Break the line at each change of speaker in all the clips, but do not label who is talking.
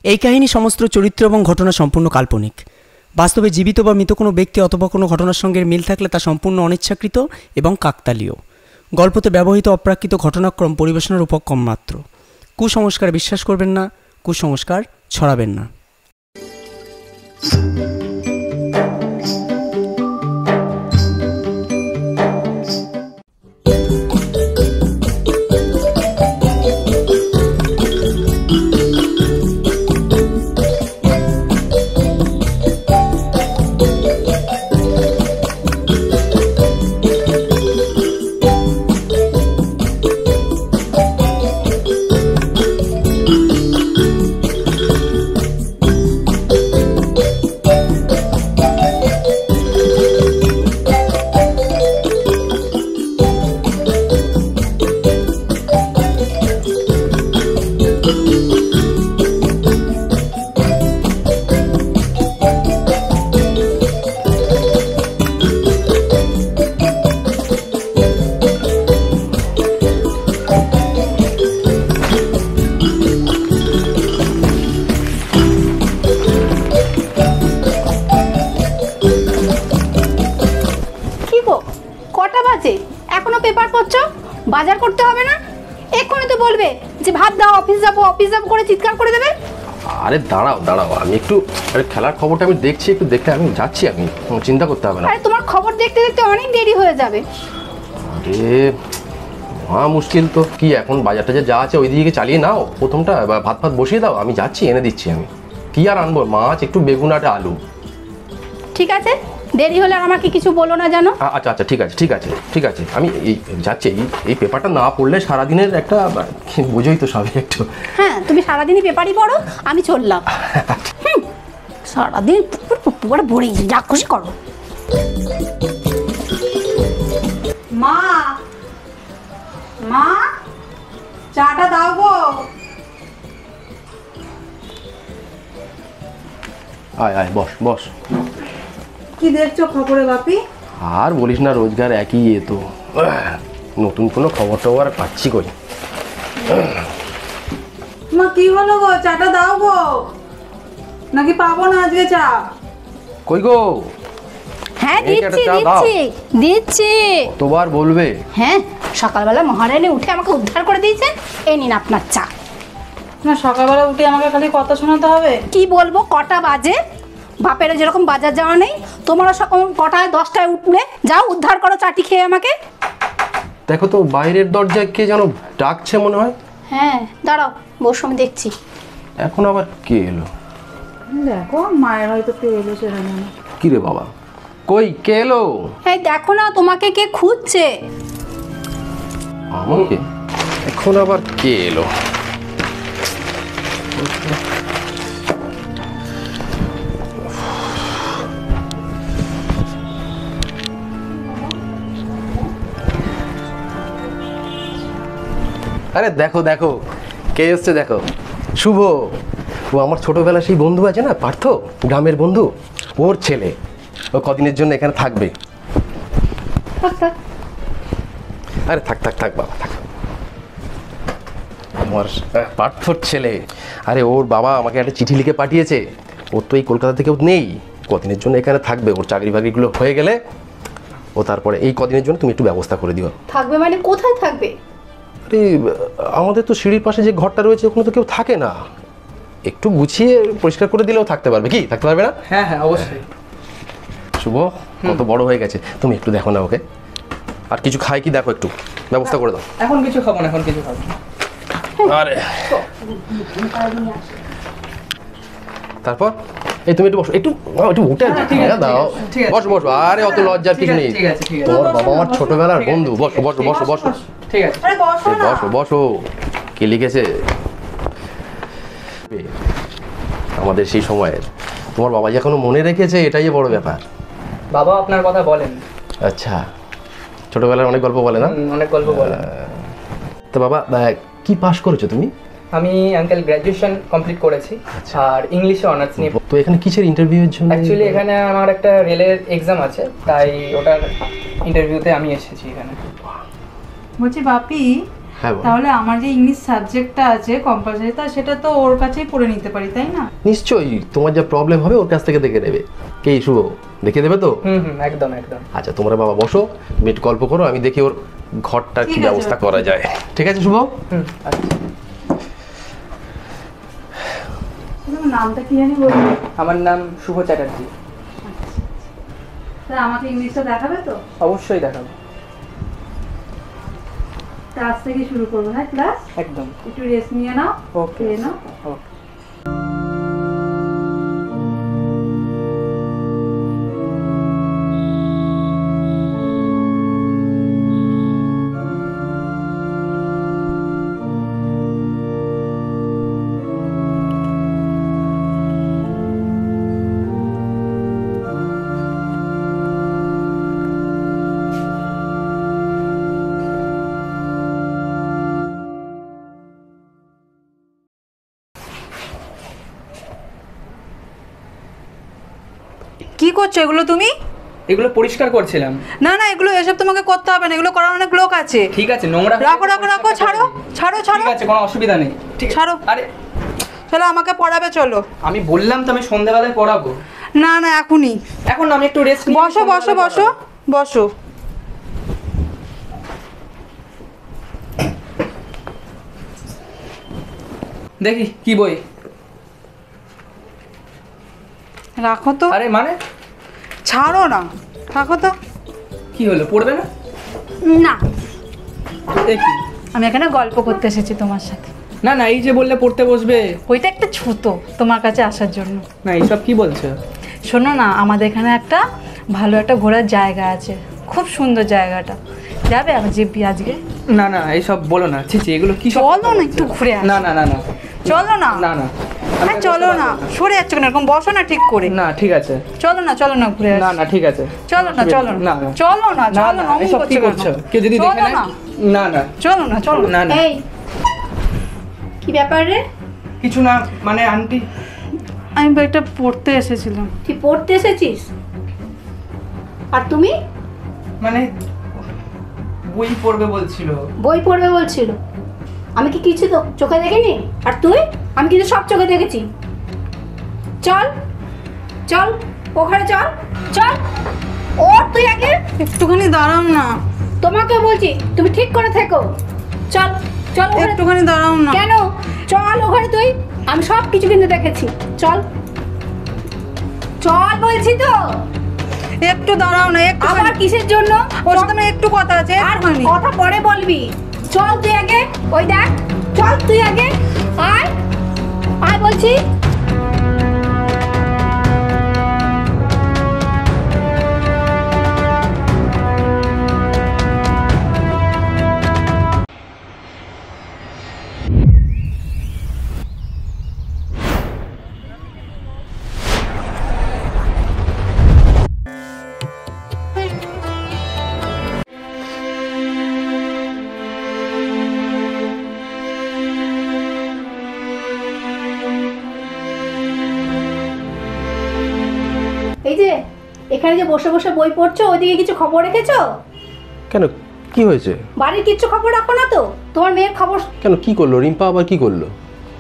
এই কাহিনী সমস্ত চরিত্র এবং ঘটনা সম্পূর্ণ কাল্পনিক। বাস্তবে জীবিত বা মৃত কোনো ব্যক্তি অথবা কোনো ঘটনার সঙ্গে মিল থাকলে তা সম্পূর্ণ অনিচ্ছাকৃত এবং কাকতালীয়। গল্পতে ব্যবহৃত অপ্রাকৃত ঘটনাক্রম পরিবেশনার উপক্রম মাত্র। কুসংস্কারে বিশ্বাস করবেন না, কুসংস্কার ছড়াবেন না।
বাজার করতে হবে না? এক্ষুনি তো বলবে যে ভাত দাও, অফিস যাবো করে চিৎকার করে দেবে।
আরে দাঁড়াও আমি একটু খেলার খবরটা আমি দেখছি, একটু দেখতে আমি যাচ্ছি, আমি চিন্তা করতে হবে না।
আরে তোমার খবর দেখতে দেখতে অনেক দেরি হয়ে যাবে।
আরে মুশকিল তো কি, এখন বাজারটা যা আছে ওই দিকে চালিয়ে নাও, প্রথমটা ভাত বসিয়ে দাও, আমি যাচ্ছি, এনে দিচ্ছি। আমি কি আর আনবো, মাছ, একটু বেগুন আর আলু।
ঠিক আছে, দেরি হলে আমাকে কিছু বলো না জানো।
আচ্ছা ঠিক আছে আমি যাচ্ছি। এই পেপারটা না পড়লে সারাদিনের একটা বোঝোই তো সবই একটু।
হ্যাঁ, তুমি সারাদিনই পেপারই পড়ো, আমি চললাম। সারাদিন পুকুর ভরে যা খুশি করো। মা চাটা দাও গো।
আয় বস।
কি দেখছো খবরে বাপি?
আর বলিস না, রোজগার একই তো, নতুন কোনো খবর টবর পাচ্ছি কই।
মা কি হলো গো, চাটা দাও গো, নাকি পাবো না আজকে চা?
কই গো?
হ্যাঁ দিচ্ছি।
কতবার বলবে?
হ্যাঁ, সকালবেলা মহারানী উঠে আমাকে উদ্ধার করে দিয়েছেন, এই নিন আপনার চা।
না, সকালবেলা উঠে আমাকে খালি কথা শোনাতে হবে?
কি বলবো, কটা বাজে? বাপেরও যেরকম বাজার যাওয়া নেই, তোমারও কটায় 10টায় উঠলে যাও, উদ্ধার করো চাটি খেয়ে আমাকে।
দেখো তো বাইরের দরজায় কে যেন ডাকছে মনে হয়।
হ্যাঁ দাঁড়াও, বসো, আমি দেখছি।
এখন আবার কে এলো?
দেখো, মায়ের হয়তো কে এলো সেটা জানো।
কি রে বাবা, কই কে এলো?
হ্যাঁ দেখো না, তোমাকে কে খুঁজছে।
আমাকে? এখন আবার কে এলো? আরে দেখো কে এসছে, দেখো, শুভ। ও আমার ছোটবেলা সেই বন্ধু আছে না, পার্থ, গ্রামের বন্ধু, ওর ছেলে। ও কদিনের জন্য এখানে থাকবে। আরে থাক বাবা, থাক। আমার পার্থর ছেলে। আরে ওর বাবা আমাকে একটা চিঠি লিখে পাঠিয়েছে, ওর তো এই কলকাতা থেকে নেই, কদিনের জন্য এখানে থাকবে। ওর চাকরি বাকরিগুলো হয়ে গেলে ও তারপরে এই কদিনের জন্য তুমি একটু ব্যবস্থা করে দিও।
থাকবে মানে কোথায় থাকবে?
আরে আমাদের তো সিঁড়ির পাশে যে ঘরটা রয়েছে ওখানে তো কেউ থাকে না, একটু গুছিয়ে পরিষ্কার করে দিলেও থাকতে পারবে। কি, থাকতে পারবে না?
হ্যাঁ অবশ্যই।
শুভ কত বড় হয়ে গেছে, তুমি একটু দেখো না ওকে, আর কিছু খাই কি দেখো, একটু ব্যবস্থা করে দাও।
এখন কিছু খাবো না।
আরে তারপর এই তুমি একটু বসো, একটু উঠে দাও, বসো। আরে অত লজ্জার কিছু নেই, তোমার বাবা আমার ছোটবেলার বন্ধু। বসো।
ঠিক আছে,
বসো। কে লিখেছে? আমাদের সেই সময়ের, তোমার বাবা যে এখনো মনে রেখেছে, এটাই বড় ব্যাপার।
বাবা আপনার কথা বলেন?
আচ্ছা, ছোটবেলার অনেক গল্প বলে না?
অনেক গল্প বলে।
তো বাবা কি পাস করেছো তুমি?
আমি আঙ্কেল গ্র্যাজুয়েশন কমপ্লিট করেছি, আর ইংলিশে অনার্স নিয়ে।
তো এখানে কিসের ইন্টারভিউয়ের জন্য?
অ্যাকচুয়ালি এখানে আমার একটা রেলের এক্সাম আছে, তাই ওটার ইন্টারভিউতে আমি এসেছি এখানে।
বলছি বাপি,
হ্যাঁ বল।
তাহলে আমার যে ইংলিশ সাবজেক্টটা আছে কম্পালসারি, তা সেটা তো ওর কাছেই পড়ে নিতে পারি, তাই না?
নিশ্চয়ই, তোমার যা প্রবলেম হবে ওর কাছ থেকে দেখে নেবে। কে শুভ দেখে দেবে তো?
একদম একদম।
আচ্ছা তোমরা বাবা বসো, তুমি একটু গল্প করো, আমি দেখি ওর ঘরটা কি
ঠিক আছে,
ব্যবস্থা করা যায়। ঠিক আছে শুভ?
আচ্ছা।
তোমার নামটা কি জানি বলুন।
আমার নাম শুভ চ্যাটার্জি।
তা আমাকে ইংলিশটা দেখাবে তো?
অবশ্যই দেখাবো।
তা আজ থেকে শুরু করবো, হ্যাঁ ক্লাস?
একদম।
একটু রেস্ট নিয়ে নাও,
ওকে।
খেয়ে নাও।
ওকে।
কি করছো এগুলো তুমি?
এগুলো পরিষ্কার করছিলাম।
না না, এগুলো এসব তোমাকে করতে হবে না, এগুলো করার অনেক লোক আছে।
ঠিক আছে, নোংরা
রাখো রাখো রাখো, ছাড়ো ছাড়ো ছাড়ো।
ঠিক আছে, কোনো অসুবিধা নেই। ঠিক
ছাড়ো।
আরে
চলো আমাকে পড়াবে, চলো।
আমি বললাম তো আমি সন্ধ্যাবেলায় পড়াবো।
না না এখনই।
এখন না, আমি একটু রেস্ট নিই।
বসো বসো বসো বসো।
দেখি কি বই।
রাখো তো।
আরে মানে
ছাড়ো না, রাখো তো।
কি হলো, পড়বে না?
না,
দেখি।
আমি এখানে গল্প করতে এসেছি তোমার সাথে।
না না, এই যে বললে পড়তে বসবে।
ওইটা একটা ছুতো তোমার কাছে আসার জন্য।
না, এইসব কি বলছো?
শোনো না, আমাদের এখানে একটা ভালো একটা ঘোরার জায়গা আছে, খুব সুন্দর জায়গাটা। যাবে আমি জিপি আজকে?
না না, এইসব বলো না। ছি ছি, এগুলো কি সব?
চলো না একটু ঘুরে আসি।
না না না না
চলো না।
না না,
হ্যাঁ চলো না, সরে যাচ্ছ কেন এরকম? বসো না ঠিক করে।
না ঠিক আছে।
চলো না চলো না ঘুরে আসি।
না না ঠিক আছে।
চলো না চলো না
না না
চলো না
না
চলো
না,
না, অমন
এসব কি করছো? কেউ যদি দেখে
চলো
নেয়?
না।
না না
চলো না চলো না।
না না,
এই কি ব্যাপার রে?
কিছু না, মানে আন্টি।
আমি বইটা পড়তে এসেছিলাম।
তুই পড়তে এসেছিস? আর তুমি?
মানে বই পড়বে বলছিল।
বই পড়বে বলছিল? আমি কি কিছু তো চোখে দেখিনি? আর তুই? আমি কিন্তু সব চোখে দেখেছি। চল চল ওখানে চল, চল ওর তুই আগে।
একটুখানি দাঁড়াও না,
তোমাকে বলছি তুমি ঠিক করে থেকো। চল চল ওখানে।
একটুখানি দাঁড়াও না।
কেন? চল ওখানে তুই, আমি সব কিছু কিন্তু দেখেছি। চল চল বলছি তো।
একটু দাঁড়াও না, একটু।
আবার কিসের জন্য?
ওর সাথে আমার একটু কথা আছে,
আর
একটুখানি।
কথা পরে বলবি। চল তুই আগে, ওই দেখ। চল তুই আগে, আয় আয় বলছি। এই যে এখানে যে বসে বসে বই পড়ছো, ওইদিকে কিছু খবর রেখেছো?
কেন, কি হয়েছে?
বাড়ির কিচ্ছু খবর রাখো না তো? তোমার মেয়ের খবর
কেন, কি করলো রিম্পা, আবার কি করলো?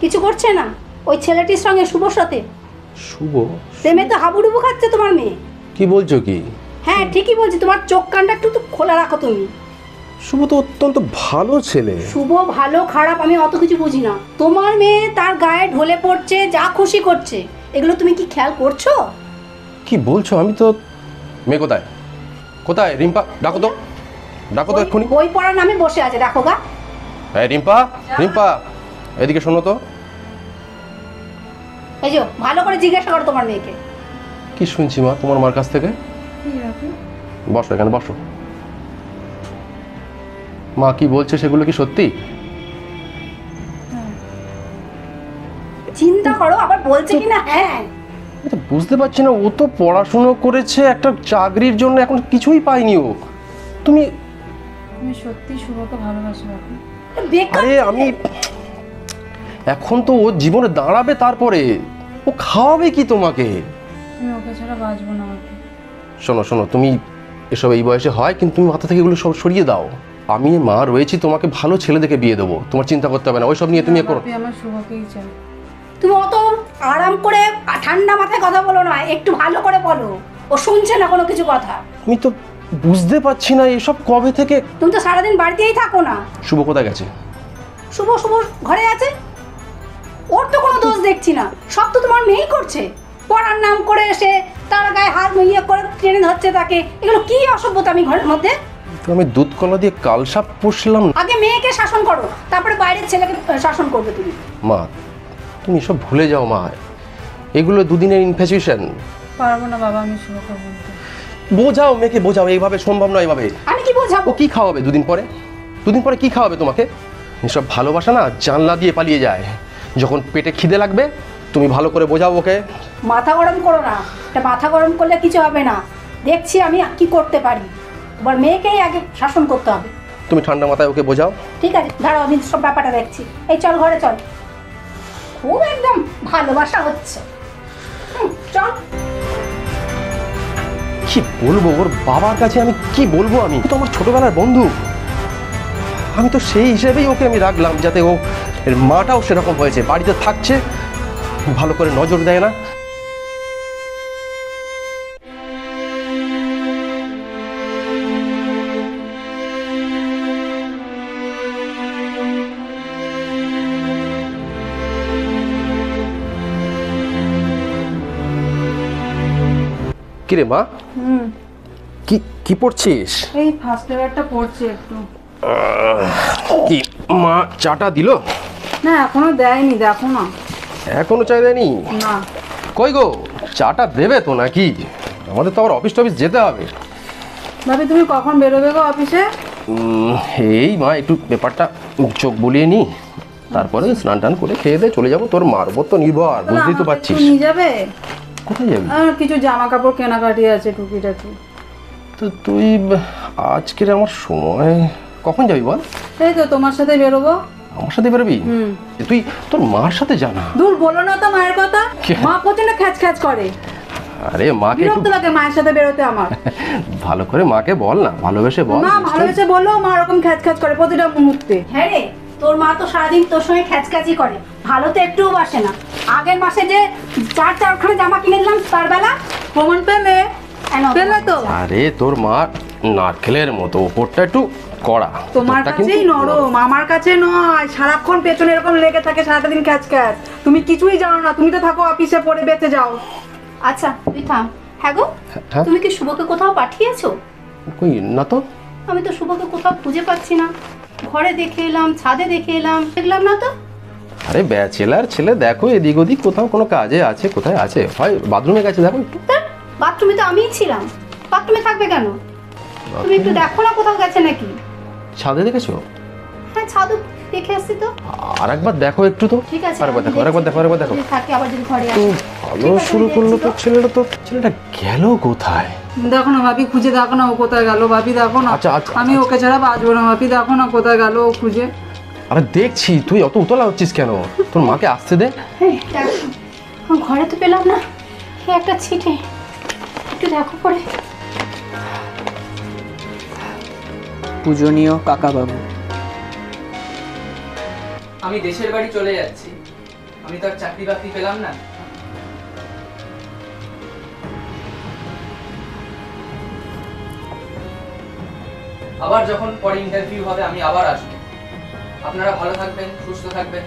কিছু করছে না? ওই ছেলেটির সঙ্গে শুভর সাথে
শুভ?
প্রেমে তো হাবুডুবু খাচ্ছে তোমার মেয়ে।
কি বলছো কি?
হ্যাঁ ঠিকই বলছি, তোমার চোখ কানটা একটু তো খোলা রাখো তুমি।
শুভ তো অত্যন্ত ভালো ছেলে।
শুভ ভালো খারাপ আমি অত কিছু বুঝি না। তোমার মেয়ে তার গায়ে ঢলে পড়ছে, যা খুশি করছে, এগুলো তুমি কি খেয়াল করছো?
কি বলছো? আমি তো, মেয়ে কোথায়? কোথায় রিম্পা? ডাকো তো, ডাকো তো এক্ষুনি।
বই পড়ার নামে বসে আছে, দেখো গা।
হ্যাঁ রিম্পা, রিম্পা এদিকে শোনো তো।
এই যে ভালো করে জিজ্ঞাসা করো তোমার মেয়েকে।
কি শুনছি মা তোমার মার কাছ থেকে? বসো এখানে বসো। মা কি বলছে সেগুলো কি সত্যি?
চিন্তা করো, আবার বলছে কিনা। হ্যাঁ
আমি তো বুঝতে পারছি না, ও তো পড়াশুনো করেছে, একটা চাকরির জন্য এখন কিছুই পায়নি ও। তুমি
আমি সত্যি শুভকে ভালোবাসি বাবু।
বেকার।
আরে আমি এখন তো ও জীবনে দাঁড়াবে, তারপরে ও খাওয়াবে কি তোমাকে?
আমি ওকে ছাড়া বাঁচবো না।
শোনো শোনো, তুমি এসব এই বয়সে হয়, কিন্তু তুমি মাথা থেকে এগুলো সব সরিয়ে দাও। আমি মা রয়েছি, তোমাকে ভালো ছেলে দেখে বিয়ে দেবো, তোমার চিন্তা করতে হবে না ওইসব নিয়ে তুমি করো।
বাপি আমার শুভকেই চাই।
তুমি অত আরাম করে ঠান্ডা মাথায় কথা বলো না, একটু ভালো করে বলো। ও শুনছে না কোনো কিছু কথা।
আমি তো বুঝতে পারছি না এসব কবে থেকে।
তুমি তো সারাদিন বাড়িতেই থাকো না।
শুভ কোথায় গেছে?
শুভ শুভ ঘরে আছে, ওর তো কোনো দোষ দেখছি না, সব তো তোমার মেয়েই করছে। পড়ার নাম করে এসে তার গায়ে হাত ইয়ে করে টেনে ধরছে তাকে, এগুলো কি অসভ্যতা আমি ঘরের মধ্যে।
তো আমি দুধ কলা দিয়ে কালসাপ পুষলাম।
আগে মেয়েকে শাসন করো, তারপরে বাইরের ছেলেকে শাসন করবে তুমি।
মা তুমি সব ভুলে যাও মা, এগুলো দুদিনের ইনফ্যাচুয়েশন।
পারবো না বাবা আমি শুভকে বলতে।
বোঝাও মেয়েকে, বোঝাও, এইভাবে সম্ভব নয়। এইভাবে
আমি কি বোঝাবো?
ও কি খাওয়াবে দুদিন পরে? দুদিন পরে কি খাওয়াবে তোমাকে? এসব ভালোবাসা না জানলা দিয়ে পালিয়ে যায়। যখন পেটে খিদে লাগবে তুমি ভালো করে বোঝাও ওকে।
মাথা গরম করো না, এটা মাথা গরম করলে কিছু হবে না। দেখছি আমি কি করতে পারি, তোমার মেয়েকেই আগে শাসন করতে হবে।
তুমি ঠান্ডা মাথায় ওকে বোঝাও।
ঠিক আছে, দাঁড়াও আমি সব ব্যাপারটা দেখছি। এই চল ঘরে চল, খুব একদম ভালোবাসা হচ্ছে। চল।
কি বলবো ওর বাবার কাছে, আমি কি বলবো? আমি তো আমার ছোটবেলার বন্ধু, আমি তো সেই হিসেবেই ওকে আমি রাখলাম, যাতে ও এর মাটাও সেরকম হয়েছে, বাড়িতে থাকছে, ভালো করে নজর দেয় না। কিরে মা, কি কি পড়ছিস?
এই ফার্স্ট লেয়ারটা পড়ছি একটু।
কি মা চাটা দিল?
না এখনো দেয়নি, দেখো না।
এখনো চাই দেয়নি?
না।
কই গো, চাটা দেবে তো নাকি? আমাদের তো আবার অফিস টফিস যেতে হবে।
ভাবি তুমি কখন বেরোবে গো অফিসে?
এই মা একটু ব্যাপারটা চোখ বুলিয়ে নি, তারপরে স্নান টান করে খেয়ে দিয়ে চলে যাবো। তোর মার উপর তো নির্ভর, বুঝতেই তো পারছিস।
নিয়ে যাবে?
কোথায় যাবি?
আর কিছু জামা কাপড় কেনাকাটি আছে টুকিটাকি।
তো তুই আজকের আমার সময়, কখন যাবি বল?
এই তো তোমার সাথে বেরোবো।
আমার সাথে বেরোবি? তুই তোর মার সাথে জানা।
দূর বলো না তো মায়ের কথা। মা প্রচন্ড খ্যাচ খ্যাচ করে।
আরে মাকে একটু
বিরক্ত লাগে মায়ের সাথে বেরোতে আমার।
ভালো করে মাকে বল না, ভালোবেসে বল।
মা ভালোবেসে বললো, মা ওরকম খ্যাচ খ্যাচ করে প্রতিটা মুহূর্তে।
হ্যাঁ রে, তোর মা তো সারাদিন তোর সঙ্গে খ্যাচখ্যাচি করে, ভালো তো একটুও বাসে না। আগের মাসে যে চারখানা জামা কিনে দিলাম তার বেলা
প্রমাণ পেলে? পেলে তো।
আরে তোর মা নারকেলের মতো, ওপরটা একটু কড়া।
তোমার
তোরটা
কাছেই
কিন্তু
নরম, আমার কাছে নয়। সারাক্ষণ পেছনে এরকম লেগে থাকে, সারাটা দিন খ্যাচ খ্যাচ। তুমি কিছুই জানো না, তুমি তো থাকো অফিসে পড়ে বেঁচে যাও।
আচ্ছা তুই থাম। হ্যাঁ গো,
হ্যাঁ?
তুমি কি শুভকে কোথাও পাঠিয়েছো?
কই না তো।
আমি তো শুভকে কোথাও খুঁজে পাচ্ছি না। ঘরে দেখে এলাম, ছাদে দেখে এলাম, দেখলাম না তো।
আরে ব্যাচেলার ছেলে, দেখো এদিক ওদিক কোথাও কোনো কাজে আছে, কোথায় আছে, হয় বাথরুমে গেছে, দেখো একটু।
বাথরুমে তো আমিই ছিলাম, বাথরুমে থাকবে কেন? তুমি একটু দেখো না কোথাও গেছে নাকি।
ছাদে দেখেছো?
হ্যাঁ ছাদও দেখে আসছি তো।
আর একবার দেখো একটু তো।
ঠিক আছে,
আরেকবার
আমি
দেখো, আরেকবার দেখো, আরেকবার দেখো।
যদি থাকে আবার যদি ঘরে
তো
আসে।
ভালো
ঠিক আছে,
শুরু
আমি
করলো
দেখছি
তো ছেলেটা, ছেলেটা গেল কোথায়?
দেখো না ভাবি, খুঁজে দেখো না ও কোথায় গেল। ভাবি দেখো না,
আচ্ছা, আচ্ছা,
আমি ওকে ছাড়া বাঁচবো না। ভাবি দেখো না কোথায় গেল ও খুঁজে।
আরে দেখছি, তুই অত উতলা হচ্ছিস কেন? তোর মাকে আসতে দে।
এই, দেখো, ঘরে তো পেলাম না। একটা ছিটে, একটু দেখো পরে।
পূজনীয় কাকাবাবু,
আমি দেশের বাড়ি চলে যাচ্ছি, আমি তো আর চাকরি বাকরি পেলাম না। আবার যখন পরে ইন্টারভিউ হবে আমি আবার আসবো। আপনারা ভালো থাকবেন, সুস্থ থাকবেন।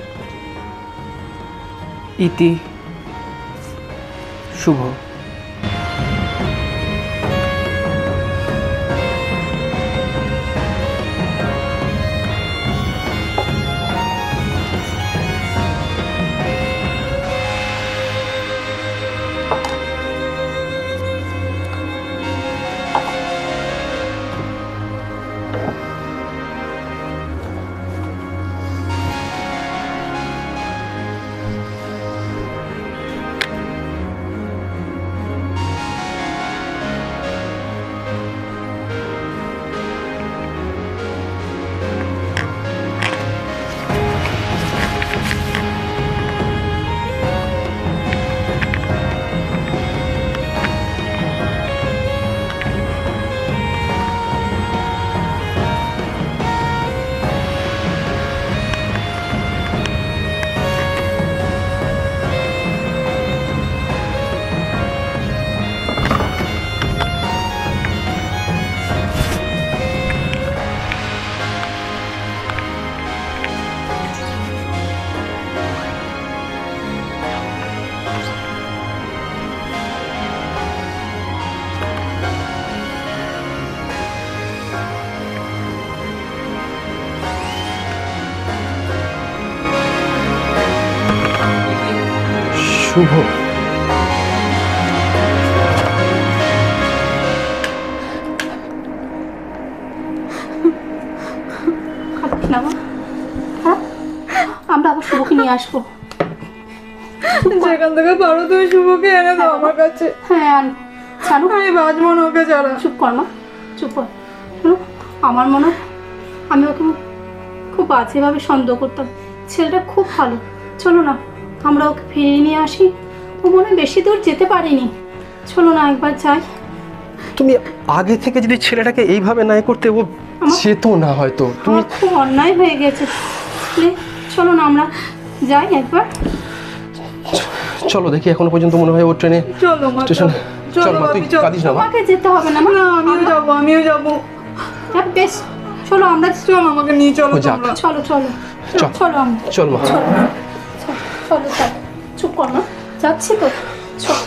ইতি শুভ।
শুভ,
কাঁদিস না মা। হ্যাঁ, আমরা আবার শুভকে নিয়ে আসবো।
যেখান থেকে পারো তুমি শুভকে এনে দাও আমার কাছে।
হ্যাঁ জানো,
আমি বাঁচবো না ওকে ছাড়া।
চুপ কর মা, চুপ কর। শোনো, আমার মনে হয় আমি ওকে খুব বাজেভাবে সন্দেহ করতাম। ছেলেটা খুব ভালো। চলো না আমরা ওকে ফিরিয়ে নিয়ে আসি। ও মনে হয় বেশি দূর যেতে পারিনি। চলো না একবার যাই।
তুমি আগে থেকে যদি ছেলেটাকে এইভাবে না করতে, ও যেত না হয়তো। তুমি
আমার খুব অন্যায় হয়ে গেছে। চলো না আমরা যাই একবার।
চলো দেখি, এখনো পর্যন্ত মনে হয় ও ট্রেনে
চলো মা,
স্টেশন। চল
চলো
মা, তুই
ভাবি, চলো।
কাঁদিস না মা।
আমাকে যেতে হবে না মা।
না আমিও যাবো।
বেশ, চলো আমরা।
চলো আমাকে নিয়ে চলো
ও যাক।
তোমরা।
চলো চলো
চল।
চলো আমরা।
চল মা।
চলো চলো চলো, চুপ কর না, যাচ্ছি তো। চল।